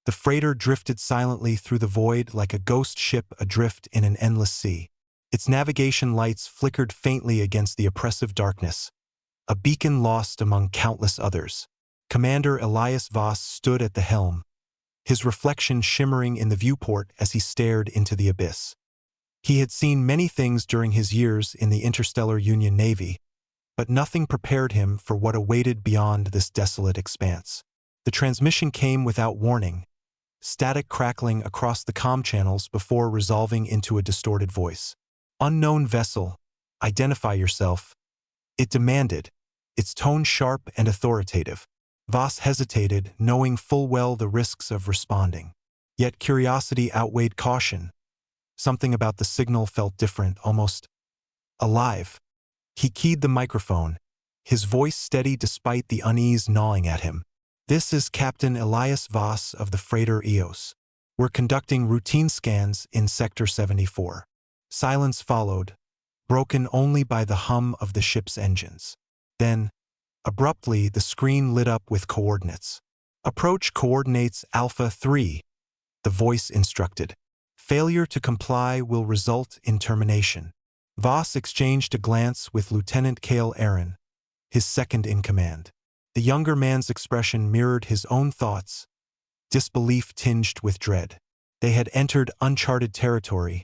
The freighter drifted silently through the void like a ghost ship adrift in an endless sea. Its navigation lights flickered faintly against the oppressive darkness, a beacon lost among countless others. Commander Elias Voss stood at the helm, his reflection shimmering in the viewport as he stared into the abyss. He had seen many things during his years in the Interstellar Union Navy, but nothing prepared him for what awaited beyond this desolate expanse. The transmission came without warning, static crackling across the comm channels before resolving into a distorted voice. "Unknown vessel, identify yourself," it demanded, its tone sharp and authoritative. Voss hesitated, knowing full well the risks of responding. Yet curiosity outweighed caution. Something about the signal felt different, almost alive. He keyed the microphone, his voice steady despite the unease gnawing at him. "This is Captain Elias Voss of the freighter EOS. We're conducting routine scans in Sector 74. Silence followed, broken only by the hum of the ship's engines. Then, abruptly, the screen lit up with coordinates. "Approach coordinates Alpha 3, the voice instructed. "Failure to comply will result in termination." Voss exchanged a glance with Lieutenant Cale Aaron, his second in command. The younger man's expression mirrored his own thoughts, disbelief tinged with dread. They had entered uncharted territory,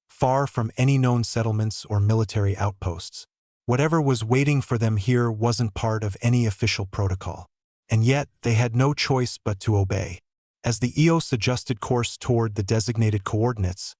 far from any known settlements or military outposts. Whatever was waiting for them here wasn't part of any official protocol. And yet, they had no choice but to obey. As the EOS adjusted course toward the designated coordinates,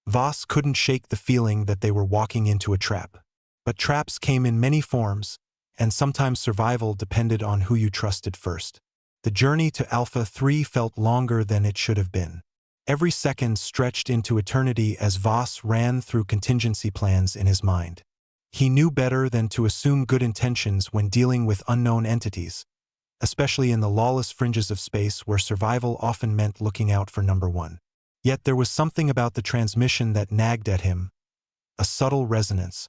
Voss couldn't shake the feeling that they were walking into a trap. But traps came in many forms, and sometimes survival depended on who you trusted first. The journey to Alpha 3 felt longer than it should have been. Every second stretched into eternity as Voss ran through contingency plans in his mind. He knew better than to assume good intentions when dealing with unknown entities, especially in the lawless fringes of space where survival often meant looking out for number one. Yet there was something about the transmission that nagged at him, a subtle resonance,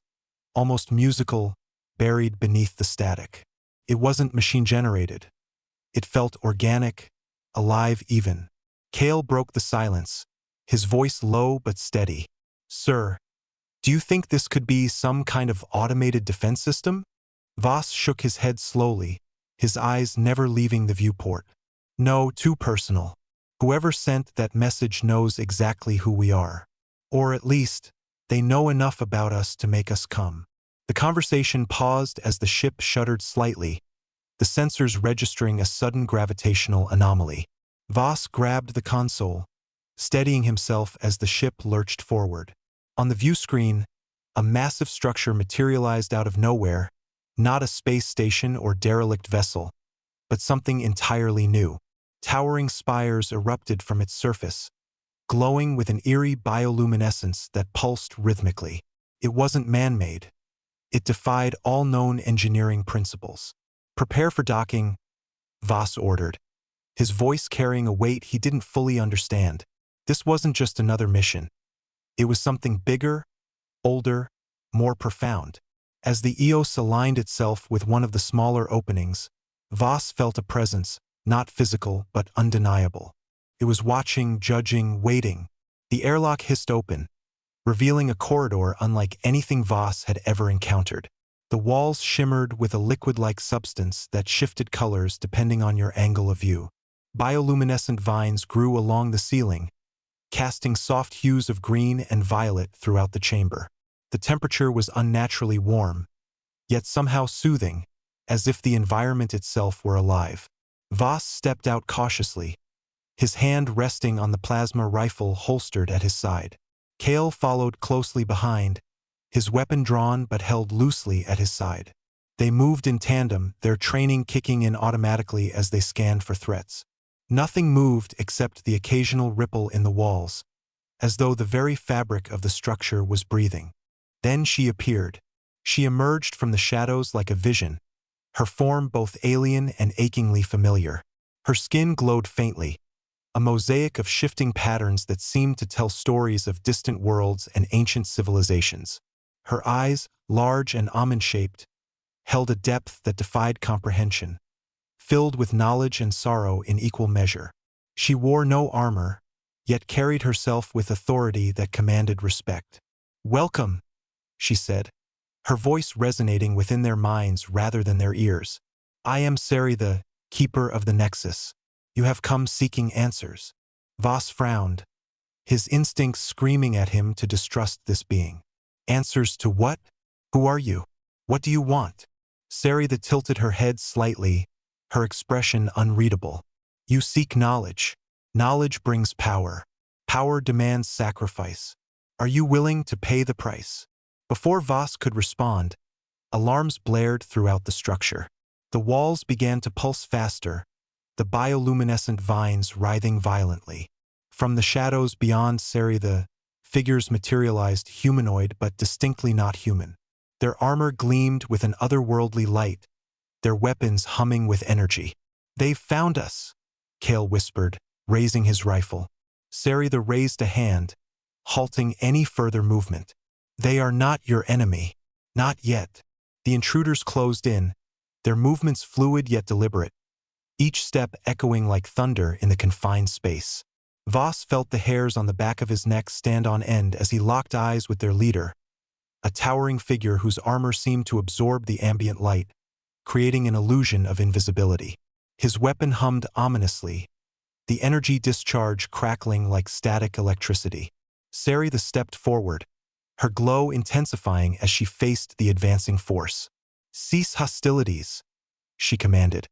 almost musical, buried beneath the static. It wasn't machine-generated. It felt organic, alive even. Cale broke the silence, his voice low but steady. "Sir, do you think this could be some kind of automated defense system?" Voss shook his head slowly, his eyes never leaving the viewport. "No, too personal. Whoever sent that message knows exactly who we are. Or at least, they know enough about us to make us come." The conversation paused as the ship shuddered slightly, the sensors registering a sudden gravitational anomaly. Voss grabbed the console, steadying himself as the ship lurched forward. On the view screen, a massive structure materialized out of nowhere, not a space station or derelict vessel, but something entirely new. Towering spires erupted from its surface, glowing with an eerie bioluminescence that pulsed rhythmically. It wasn't man-made. It defied all known engineering principles. "Prepare for docking," Voss ordered, his voice carrying a weight he didn't fully understand. This wasn't just another mission. It was something bigger, older, more profound. As the EOS aligned itself with one of the smaller openings, Voss felt a presence, not physical but undeniable. It was watching, judging, waiting. The airlock hissed open, revealing a corridor unlike anything Voss had ever encountered. The walls shimmered with a liquid-like substance that shifted colors depending on your angle of view. Bioluminescent vines grew along the ceiling, casting soft hues of green and violet throughout the chamber. The temperature was unnaturally warm, yet somehow soothing, as if the environment itself were alive. Voss stepped out cautiously, his hand resting on the plasma rifle holstered at his side. Cale followed closely behind, his weapon drawn but held loosely at his side. They moved in tandem, their training kicking in automatically as they scanned for threats. Nothing moved except the occasional ripple in the walls, as though the very fabric of the structure was breathing. Then she appeared. She emerged from the shadows like a vision, her form both alien and achingly familiar. Her skin glowed faintly, a mosaic of shifting patterns that seemed to tell stories of distant worlds and ancient civilizations. Her eyes, large and almond-shaped, held a depth that defied comprehension, filled with knowledge and sorrow in equal measure. She wore no armor, yet carried herself with authority that commanded respect. "Welcome," she said, her voice resonating within their minds rather than their ears. "I am Sari, the keeper of the Nexus. You have come seeking answers." Voss frowned, his instincts screaming at him to distrust this being. "Answers to what? Who are you? What do you want?" Sari tilted her head slightly, her expression unreadable. "You seek knowledge. Knowledge brings power. Power demands sacrifice. Are you willing to pay the price?" Before Voss could respond, alarms blared throughout the structure. The walls began to pulse faster, the bioluminescent vines writhing violently. From the shadows beyond Sari, the figures materialized, humanoid but distinctly not human. Their armor gleamed with an otherworldly light, their weapons humming with energy. "They've found us," Kale whispered, raising his rifle. Sari raised a hand, halting any further movement. "They are not your enemy. Not yet." The intruders closed in, their movements fluid yet deliberate, each step echoing like thunder in the confined space. Voss felt the hairs on the back of his neck stand on end as he locked eyes with their leader, a towering figure whose armor seemed to absorb the ambient light, creating an illusion of invisibility. His weapon hummed ominously, the energy discharge crackling like static electricity. Sari stepped forward, her glow intensifying as she faced the advancing force. "Cease hostilities," she commanded,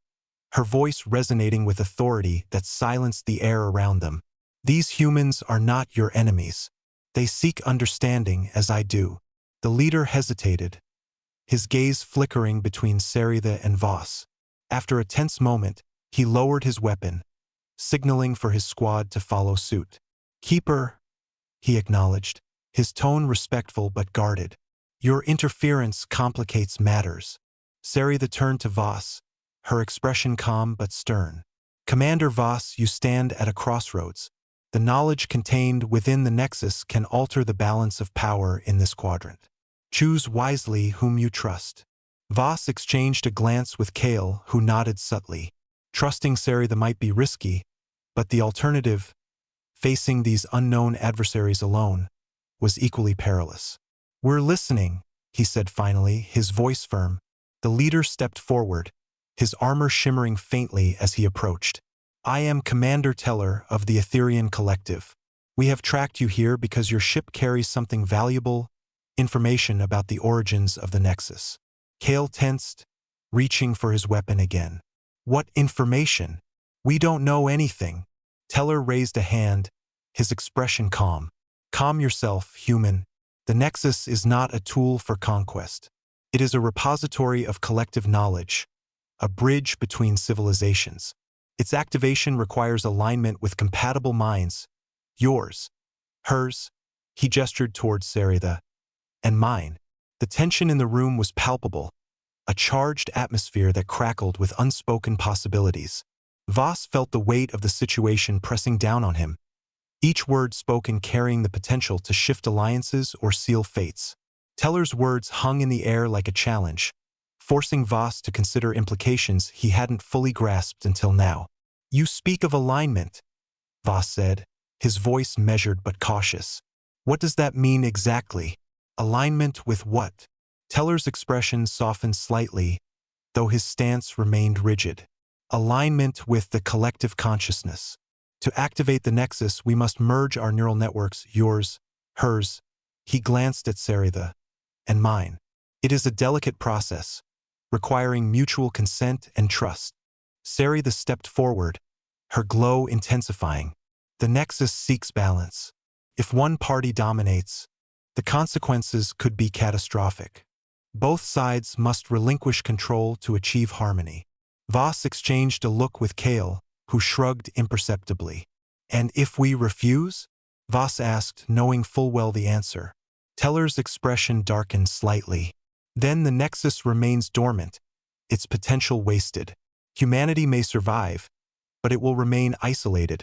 her voice resonating with authority that silenced the air around them. "These humans are not your enemies. They seek understanding as I do." The leader hesitated, his gaze flickering between Sari and Voss. After a tense moment, he lowered his weapon, signaling for his squad to follow suit. "Keeper," he acknowledged, his tone respectful but guarded. "Your interference complicates matters." Sari turned to Voss, her expression calm but stern. "Commander Voss, you stand at a crossroads. The knowledge contained within the Nexus can alter the balance of power in this quadrant. Choose wisely whom you trust." Voss exchanged a glance with Kale, who nodded subtly. Trusting Sari might be risky, but the alternative, facing these unknown adversaries alone, was equally perilous. "We're listening," he said finally, his voice firm. The leader stepped forward, his armor shimmering faintly as he approached. "I am Commander Teller of the Etherean Collective. We have tracked you here because your ship carries something valuable, information about the origins of the Nexus." Kale tensed, reaching for his weapon again. "What information? We don't know anything." Teller raised a hand, his expression calm. "Calm yourself, human. The Nexus is not a tool for conquest. It is a repository of collective knowledge, a bridge between civilizations. Its activation requires alignment with compatible minds. Yours, hers," he gestured towards Sari, "and mine." The tension in the room was palpable, a charged atmosphere that crackled with unspoken possibilities. Voss felt the weight of the situation pressing down on him, each word spoken carrying the potential to shift alliances or seal fates. Teller's words hung in the air like a challenge, forcing Voss to consider implications he hadn't fully grasped until now. "You speak of alignment," Voss said, his voice measured but cautious. "What does that mean exactly? Alignment with what?" Teller's expression softened slightly, though his stance remained rigid. "Alignment with the collective consciousness. To activate the Nexus, we must merge our neural networks, yours, hers." He glanced at Sari and mine. "It is a delicate process, requiring mutual consent and trust." Sari stepped forward, her glow intensifying. "The Nexus seeks balance. If one party dominates, the consequences could be catastrophic. Both sides must relinquish control to achieve harmony." Voss exchanged a look with Kale, who shrugged imperceptibly. "And if we refuse?" Voss asked, knowing full well the answer. Teller's expression darkened slightly. "Then the Nexus remains dormant, its potential wasted. Humanity may survive, but it will remain isolated,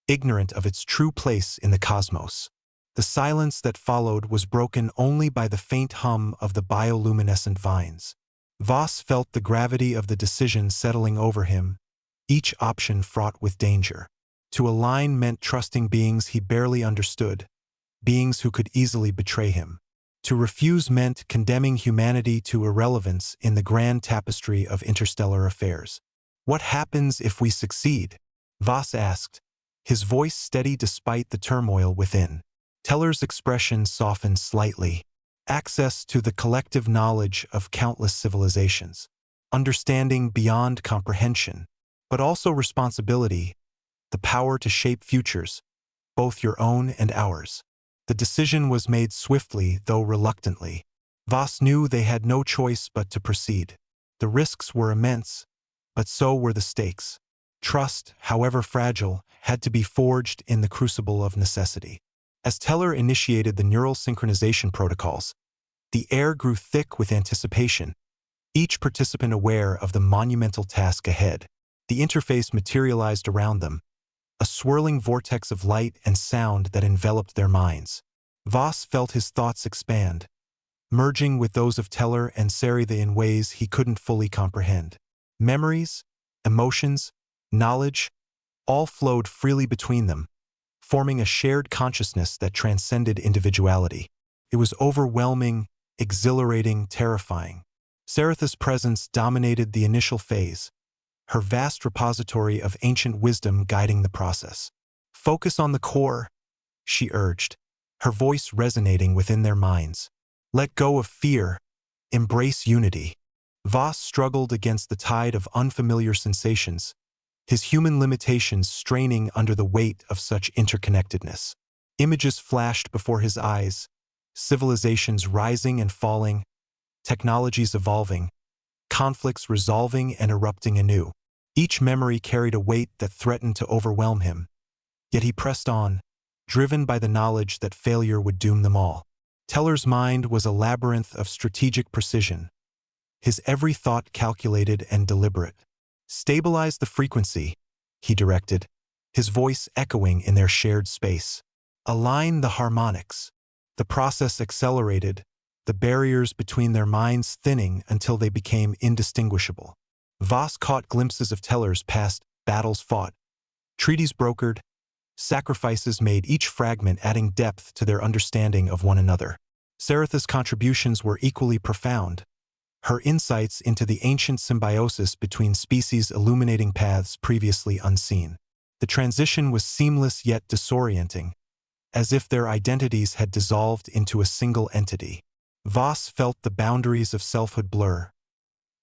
ignorant of its true place in the cosmos." The silence that followed was broken only by the faint hum of the bioluminescent vines. Voss felt the gravity of the decision settling over him, each option fraught with danger. To align meant trusting beings he barely understood, beings who could easily betray him. To refuse meant condemning humanity to irrelevance in the grand tapestry of interstellar affairs. What happens if we succeed? Voss asked, his voice steady despite the turmoil within. Teller's expression softened slightly. Access to the collective knowledge of countless civilizations. Understanding beyond comprehension. But also responsibility, the power to shape futures, both your own and ours. The decision was made swiftly, though reluctantly. Voss knew they had no choice but to proceed. The risks were immense, but so were the stakes. Trust, however fragile, had to be forged in the crucible of necessity. As Teller initiated the neural synchronization protocols, the air grew thick with anticipation, each participant aware of the monumental task ahead. The interface materialized around them, a swirling vortex of light and sound that enveloped their minds. Voss felt his thoughts expand, merging with those of Teller and Sarita in ways he couldn't fully comprehend. Memories, emotions, knowledge, all flowed freely between them, forming a shared consciousness that transcended individuality. It was overwhelming, exhilarating, terrifying. Saritha's presence dominated the initial phase, her vast repository of ancient wisdom guiding the process. Focus on the core, she urged, her voice resonating within their minds. Let go of fear, embrace unity. Voss struggled against the tide of unfamiliar sensations, his human limitations straining under the weight of such interconnectedness. Images flashed before his eyes, civilizations rising and falling, technologies evolving, conflicts resolving and erupting anew. Each memory carried a weight that threatened to overwhelm him. Yet he pressed on, driven by the knowledge that failure would doom them all. Teller's mind was a labyrinth of strategic precision, his every thought calculated and deliberate. Stabilize the frequency, he directed, his voice echoing in their shared space. Align the harmonics. The process accelerated, the barriers between their minds thinning until they became indistinguishable. Voss caught glimpses of Teller's past, battles fought, treaties brokered, sacrifices made, each fragment adding depth to their understanding of one another. Saritha's contributions were equally profound, her insights into the ancient symbiosis between species illuminating paths previously unseen. The transition was seamless yet disorienting, as if their identities had dissolved into a single entity. Voss felt the boundaries of selfhood blur,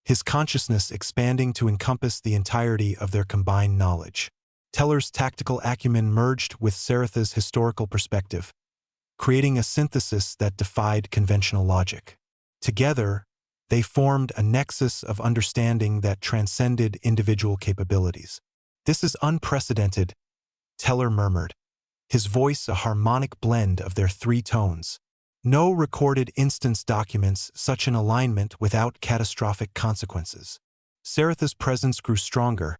his consciousness expanding to encompass the entirety of their combined knowledge. Teller's tactical acumen merged with Saritha's historical perspective, creating a synthesis that defied conventional logic. Together, they formed a nexus of understanding that transcended individual capabilities. This is unprecedented, Teller murmured, his voice a harmonic blend of their three tones. No recorded instance documents such an alignment without catastrophic consequences. Saritha's presence grew stronger,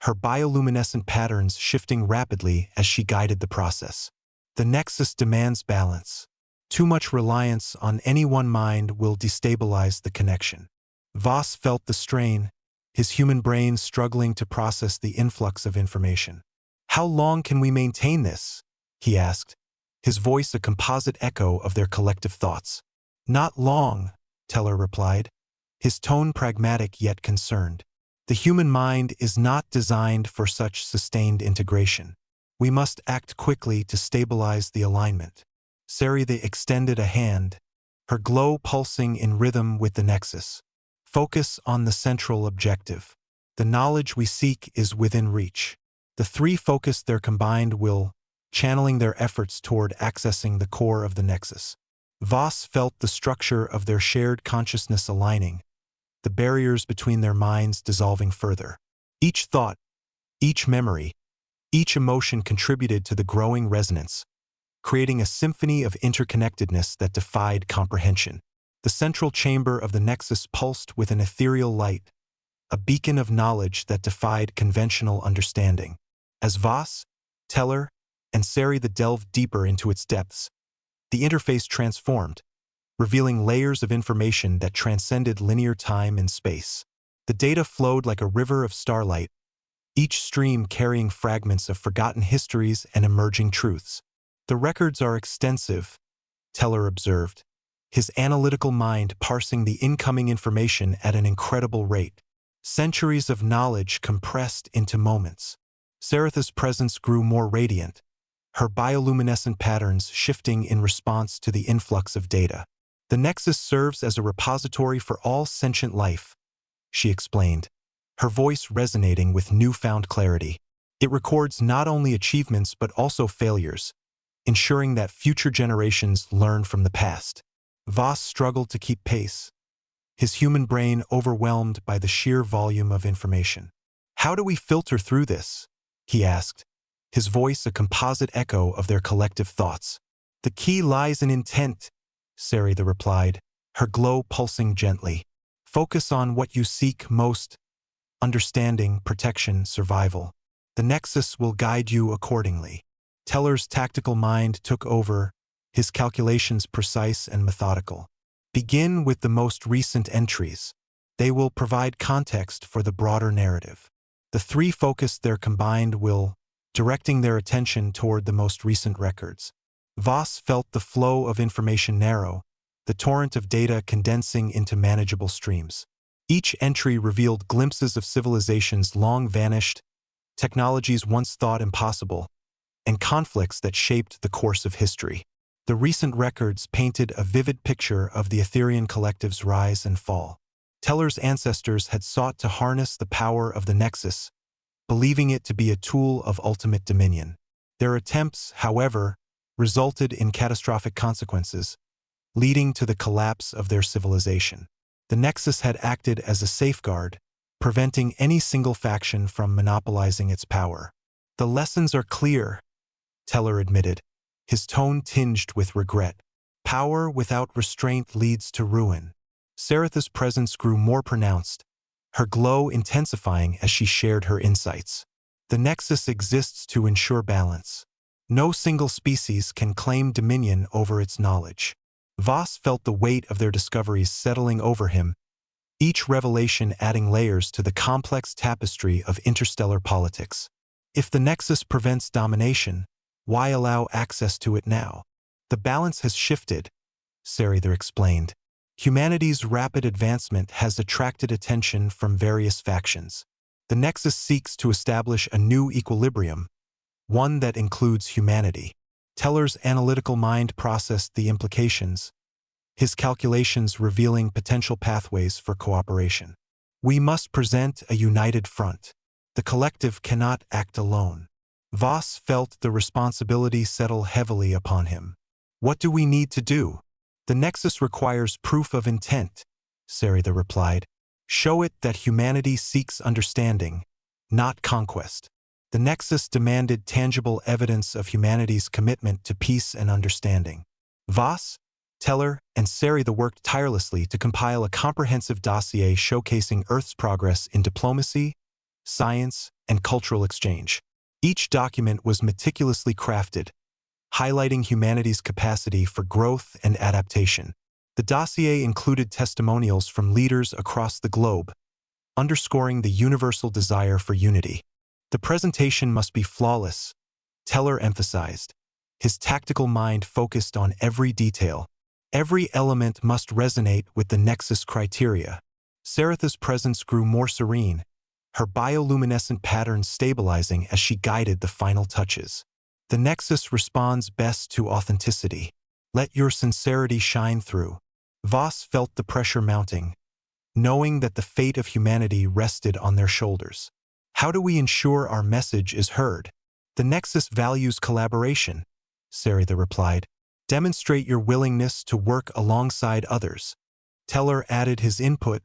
her bioluminescent patterns shifting rapidly as she guided the process. The nexus demands balance. Too much reliance on any one mind will destabilize the connection. Voss felt the strain, his human brain struggling to process the influx of information. How long can we maintain this? He asked, his voice a composite echo of their collective thoughts. Not long, Teller replied, his tone pragmatic yet concerned. The human mind is not designed for such sustained integration. We must act quickly to stabilize the alignment. Sarita extended a hand, her glow pulsing in rhythm with the nexus. Focus on the central objective. The knowledge we seek is within reach. The three focused their combined will, channeling their efforts toward accessing the core of the nexus. Voss felt the structure of their shared consciousness aligning, the barriers between their minds dissolving further. Each thought, each memory, each emotion contributed to the growing resonance, creating a symphony of interconnectedness that defied comprehension. The central chamber of the nexus pulsed with an ethereal light, a beacon of knowledge that defied conventional understanding. As Voss, Teller, and Sarita delved deeper into its depths, the interface transformed, revealing layers of information that transcended linear time and space. The data flowed like a river of starlight, each stream carrying fragments of forgotten histories and emerging truths. The records are extensive, Teller observed, his analytical mind parsing the incoming information at an incredible rate. Centuries of knowledge compressed into moments. Saratha's presence grew more radiant, her bioluminescent patterns shifting in response to the influx of data. The Nexus serves as a repository for all sentient life, she explained, her voice resonating with newfound clarity. It records not only achievements but also failures, ensuring that future generations learn from the past. Voss struggled to keep pace, his human brain overwhelmed by the sheer volume of information. "How do we filter through this?" he asked, his voice a composite echo of their collective thoughts. "The key lies in intent," Saratha replied, her glow pulsing gently. "Focus on what you seek most: understanding, protection, survival. The Nexus will guide you accordingly." Teller's tactical mind took over, his calculations precise and methodical. "Begin with the most recent entries. They will provide context for the broader narrative." The three focused their combined will, directing their attention toward the most recent records. Voss felt the flow of information narrow, the torrent of data condensing into manageable streams. Each entry revealed glimpses of civilizations long vanished, technologies once thought impossible, and conflicts that shaped the course of history. The recent records painted a vivid picture of the Etherian collective's rise and fall. Teller's ancestors had sought to harness the power of the Nexus, believing it to be a tool of ultimate dominion. Their attempts, however, resulted in catastrophic consequences, leading to the collapse of their civilization. The Nexus had acted as a safeguard, preventing any single faction from monopolizing its power. "The lessons are clear," Teller admitted, his tone tinged with regret. "Power without restraint leads to ruin." Saratha's presence grew more pronounced, her glow intensifying as she shared her insights. "The Nexus exists to ensure balance. No single species can claim dominion over its knowledge." Voss felt the weight of their discoveries settling over him, each revelation adding layers to the complex tapestry of interstellar politics. If the Nexus prevents domination, why allow access to it now? "The balance has shifted," Saratha explained. "Humanity's rapid advancement has attracted attention from various factions. The Nexus seeks to establish a new equilibrium, one that includes humanity." Teller's analytical mind processed the implications, his calculations revealing potential pathways for cooperation. "We must present a united front. The collective cannot act alone." Voss felt the responsibility settle heavily upon him. "What do we need to do?" "The Nexus requires proof of intent," Saratha replied. "Show it that humanity seeks understanding, not conquest." The Nexus demanded tangible evidence of humanity's commitment to peace and understanding. Voss, Teller, and Saratha worked tirelessly to compile a comprehensive dossier showcasing Earth's progress in diplomacy, science, and cultural exchange. Each document was meticulously crafted, highlighting humanity's capacity for growth and adaptation. The dossier included testimonials from leaders across the globe, underscoring the universal desire for unity. "The presentation must be flawless," Teller emphasized, his tactical mind focused on every detail. "Every element must resonate with the Nexus criteria." Saratha's presence grew more serene, her bioluminescent patterns stabilizing as she guided the final touches. "The Nexus responds best to authenticity. Let your sincerity shine through." Voss felt the pressure mounting, knowing that the fate of humanity rested on their shoulders. "How do we ensure our message is heard?" "The Nexus values collaboration," Saratha replied. "Demonstrate your willingness to work alongside others." Teller added his input,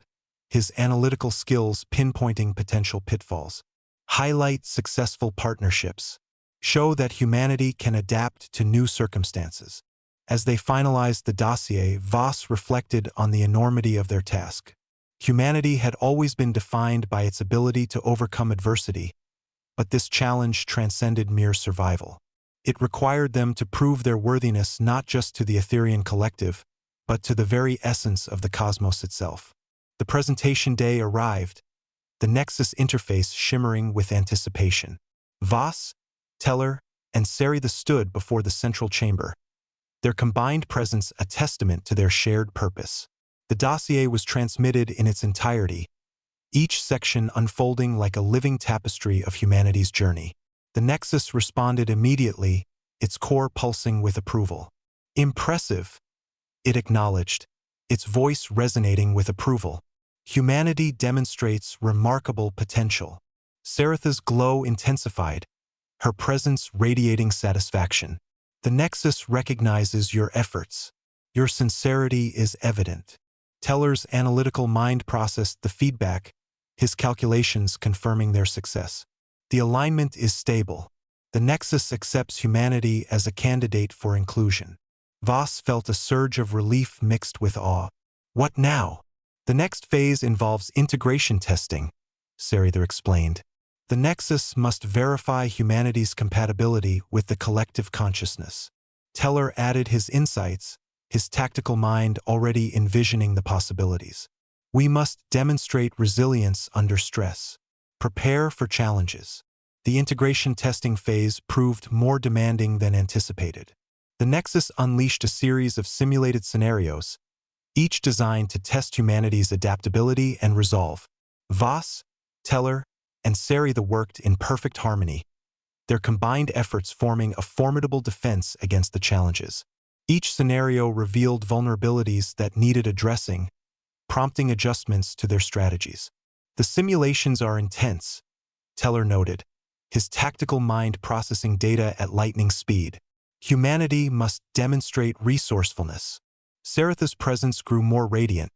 his analytical skills pinpointing potential pitfalls. "Highlight successful partnerships. Show that humanity can adapt to new circumstances." As they finalized the dossier, Voss reflected on the enormity of their task. Humanity had always been defined by its ability to overcome adversity, but this challenge transcended mere survival. It required them to prove their worthiness not just to the Etherian collective, but to the very essence of the cosmos itself. The presentation day arrived, the Nexus interface shimmering with anticipation. Voss, Teller, and Sari stood before the central chamber, their combined presence a testament to their shared purpose. The dossier was transmitted in its entirety, each section unfolding like a living tapestry of humanity's journey. The Nexus responded immediately, its core pulsing with approval. Impressive, it acknowledged, its voice resonating with approval. Humanity demonstrates remarkable potential. Saratha's glow intensified, her presence radiating satisfaction. The Nexus recognizes your efforts. Your sincerity is evident. Teller's analytical mind processed the feedback, his calculations confirming their success. The alignment is stable. The Nexus accepts humanity as a candidate for inclusion. Voss felt a surge of relief mixed with awe. What now? The next phase involves integration testing, Saratha explained. The Nexus must verify humanity's compatibility with the collective consciousness. Teller added his insights, his tactical mind already envisioning the possibilities. We must demonstrate resilience under stress. Prepare for challenges. The integration testing phase proved more demanding than anticipated. The Nexus unleashed a series of simulated scenarios, each designed to test humanity's adaptability and resolve. Voss, Teller, and Saratha worked in perfect harmony, their combined efforts forming a formidable defense against the challenges. Each scenario revealed vulnerabilities that needed addressing, prompting adjustments to their strategies. The simulations are intense, Teller noted, his tactical mind processing data at lightning speed. Humanity must demonstrate resourcefulness. Saratha's presence grew more radiant,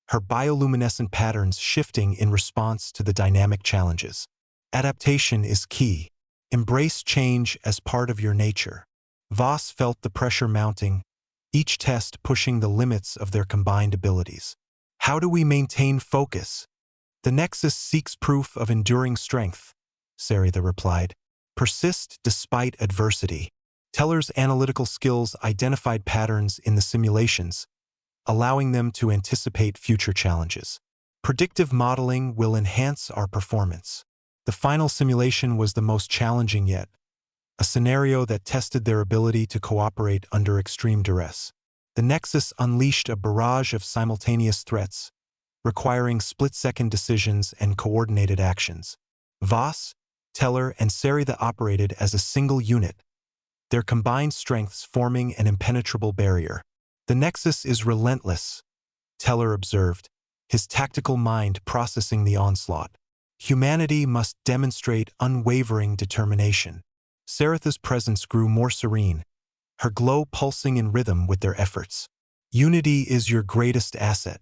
her bioluminescent patterns shifting in response to the dynamic challenges. Adaptation is key. Embrace change as part of your nature. Voss felt the pressure mounting, each test pushing the limits of their combined abilities. How do we maintain focus? The Nexus seeks proof of enduring strength, Saratha replied. Persist despite adversity. Teller's analytical skills identified patterns in the simulations, allowing them to anticipate future challenges. Predictive modeling will enhance our performance. The final simulation was the most challenging yet, a scenario that tested their ability to cooperate under extreme duress. The Nexus unleashed a barrage of simultaneous threats, requiring split-second decisions and coordinated actions. Voss, Teller, and Saratha operated as a single unit, their combined strengths forming an impenetrable barrier. The Nexus is relentless, Teller observed, his tactical mind processing the onslaught. Humanity must demonstrate unwavering determination. Saratha's presence grew more serene, her glow pulsing in rhythm with their efforts. Unity is your greatest asset.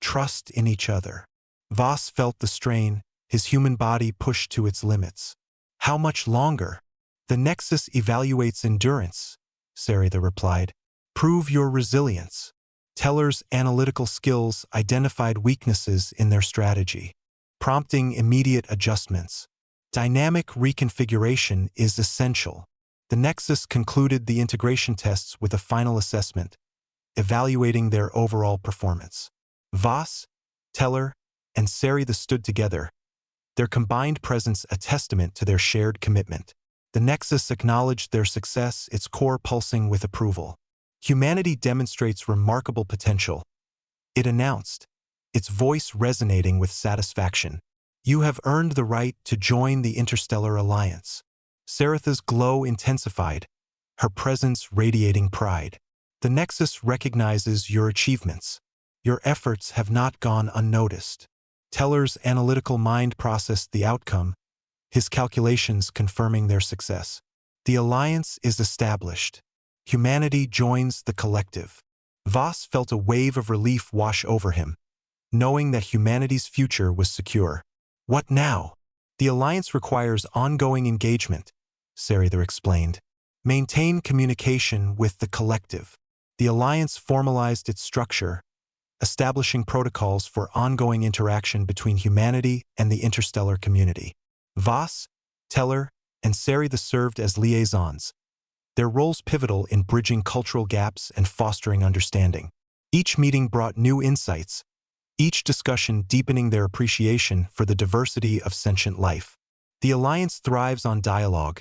Trust in each other. Voss felt the strain, his human body pushed to its limits. How much longer? The Nexus evaluates endurance, Saratha replied. Prove your resilience. Teller's analytical skills identified weaknesses in their strategy, prompting immediate adjustments. Dynamic reconfiguration is essential. The Nexus concluded the integration tests with a final assessment, evaluating their overall performance. Voss, Teller, and Saratha stood together, their combined presence a testament to their shared commitment. The Nexus acknowledged their success, its core pulsing with approval. Humanity demonstrates remarkable potential, it announced, its voice resonating with satisfaction. You have earned the right to join the Interstellar Alliance. Saratha's glow intensified, her presence radiating pride. The Nexus recognizes your achievements. Your efforts have not gone unnoticed. Teller's analytical mind processed the outcome, his calculations confirming their success. The alliance is established. Humanity joins the collective. Voss felt a wave of relief wash over him, knowing that humanity's future was secure. What now? The alliance requires ongoing engagement, Saratha explained. Maintain communication with the collective. The alliance formalized its structure, establishing protocols for ongoing interaction between humanity and the interstellar community. Voss, Teller, and Saratha served as liaisons, their roles pivotal in bridging cultural gaps and fostering understanding. Each meeting brought new insights, each discussion deepening their appreciation for the diversity of sentient life. The alliance thrives on dialogue,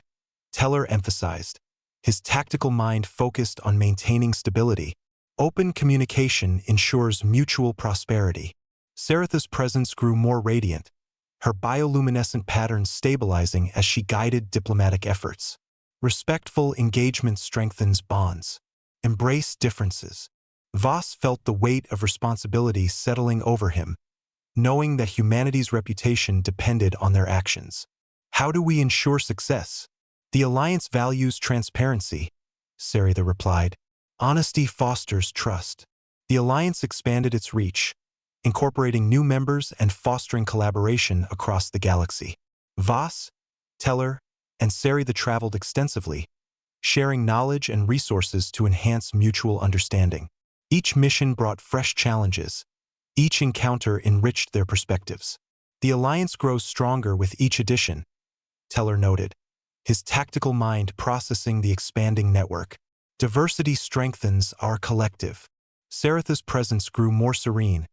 Teller emphasized, his tactical mind focused on maintaining stability. Open communication ensures mutual prosperity. Saratha's presence grew more radiant, her bioluminescent patterns stabilizing as she guided diplomatic efforts. Respectful engagement strengthens bonds. Embrace differences. Voss felt the weight of responsibility settling over him, knowing that humanity's reputation depended on their actions. How do we ensure success? The alliance values transparency, Saratha replied. Honesty fosters trust. The alliance expanded its reach, incorporating new members and fostering collaboration across the galaxy. Voss, Teller, and Saratha traveled extensively, sharing knowledge and resources to enhance mutual understanding. Each mission brought fresh challenges. Each encounter enriched their perspectives. The alliance grows stronger with each edition, Teller noted, his tactical mind processing the expanding network. Diversity strengthens our collective. Saratha's presence grew more serene,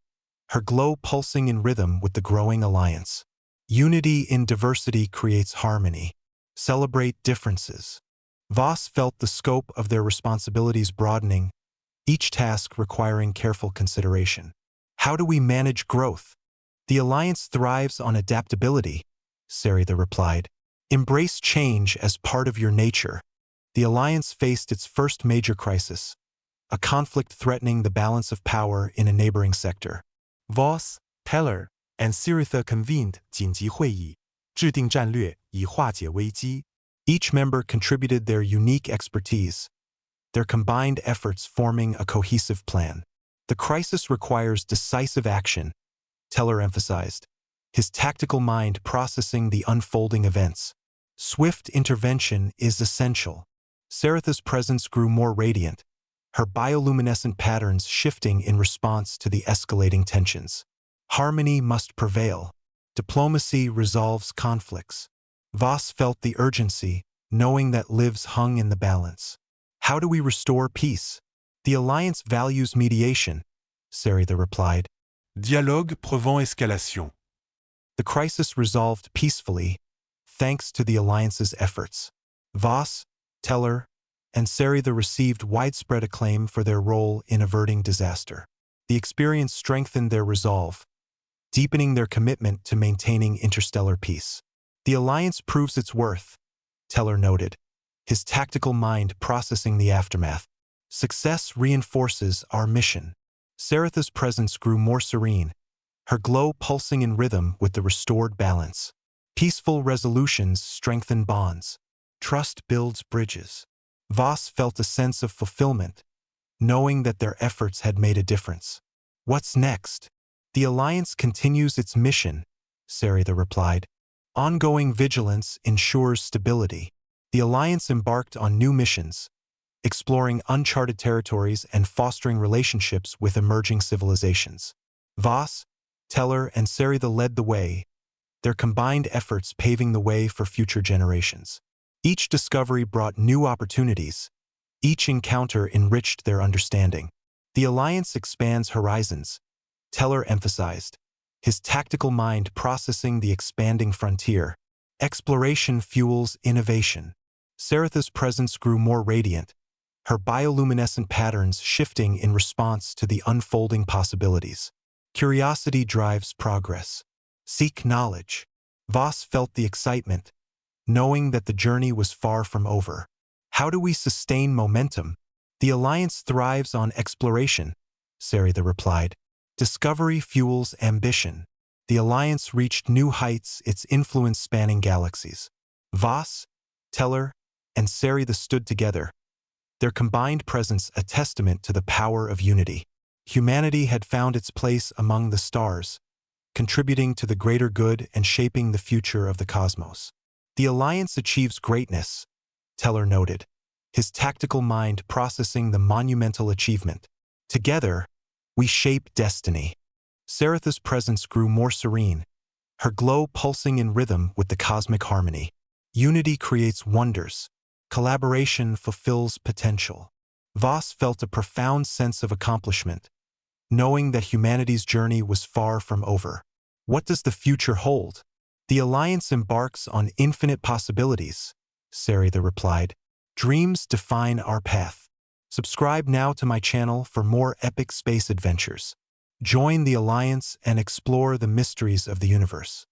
her glow pulsing in rhythm with the growing alliance. Unity in diversity creates harmony. Celebrate differences. Voss felt the scope of their responsibilities broadening, each task requiring careful consideration. How do we manage growth? The alliance thrives on adaptability, Saratha replied. Embrace change as part of your nature. The alliance faced its first major crisis, a conflict threatening the balance of power in a neighboring sector. Voss, Teller, and Saratha convened 紧急会议，制定战略以化解危机。Each member contributed their unique expertise, their combined efforts forming a cohesive plan. The crisis requires decisive action, Teller emphasized, his tactical mind processing the unfolding events. Swift intervention is essential. Saratha's presence grew more radiant, her bioluminescent patterns shifting in response to the escalating tensions. Harmony must prevail. Diplomacy resolves conflicts. Voss felt the urgency, knowing that lives hung in the balance. How do we restore peace? The alliance values mediation, Saratha replied. Dialogue prevent escalation. The crisis resolved peacefully, thanks to the alliance's efforts. Voss, Teller, and Saratha received widespread acclaim for their role in averting disaster. The experience strengthened their resolve, deepening their commitment to maintaining interstellar peace. The alliance proves its worth, Teller noted, his tactical mind processing the aftermath. Success reinforces our mission. Saratha's presence grew more serene, her glow pulsing in rhythm with the restored balance. Peaceful resolutions strengthen bonds. Trust builds bridges. Voss felt a sense of fulfillment, knowing that their efforts had made a difference. What's next? The alliance continues its mission, Saratha replied. Ongoing vigilance ensures stability. The alliance embarked on new missions, exploring uncharted territories and fostering relationships with emerging civilizations. Voss, Teller, and Saratha led the way, their combined efforts paving the way for future generations. Each discovery brought new opportunities. Each encounter enriched their understanding. The alliance expands horizons, Teller emphasized, his tactical mind processing the expanding frontier. Exploration fuels innovation. Saratha's presence grew more radiant, her bioluminescent patterns shifting in response to the unfolding possibilities. Curiosity drives progress. Seek knowledge. Voss felt the excitement, knowing that the journey was far from over. How do we sustain momentum? The alliance thrives on exploration, Saratha replied. Discovery fuels ambition. The alliance reached new heights, its influence spanning galaxies. Voss, Teller, and Saratha stood together, their combined presence a testament to the power of unity. Humanity had found its place among the stars, contributing to the greater good and shaping the future of the cosmos. The alliance achieves greatness, Teller noted, his tactical mind processing the monumental achievement. Together, we shape destiny. Saratha's presence grew more serene, her glow pulsing in rhythm with the cosmic harmony. Unity creates wonders. Collaboration fulfills potential. Voss felt a profound sense of accomplishment, knowing that humanity's journey was far from over. What does the future hold? The Alliance embarks on infinite possibilities, Saritha replied. Dreams define our path. Subscribe now to my channel for more epic space adventures. Join the Alliance and explore the mysteries of the universe.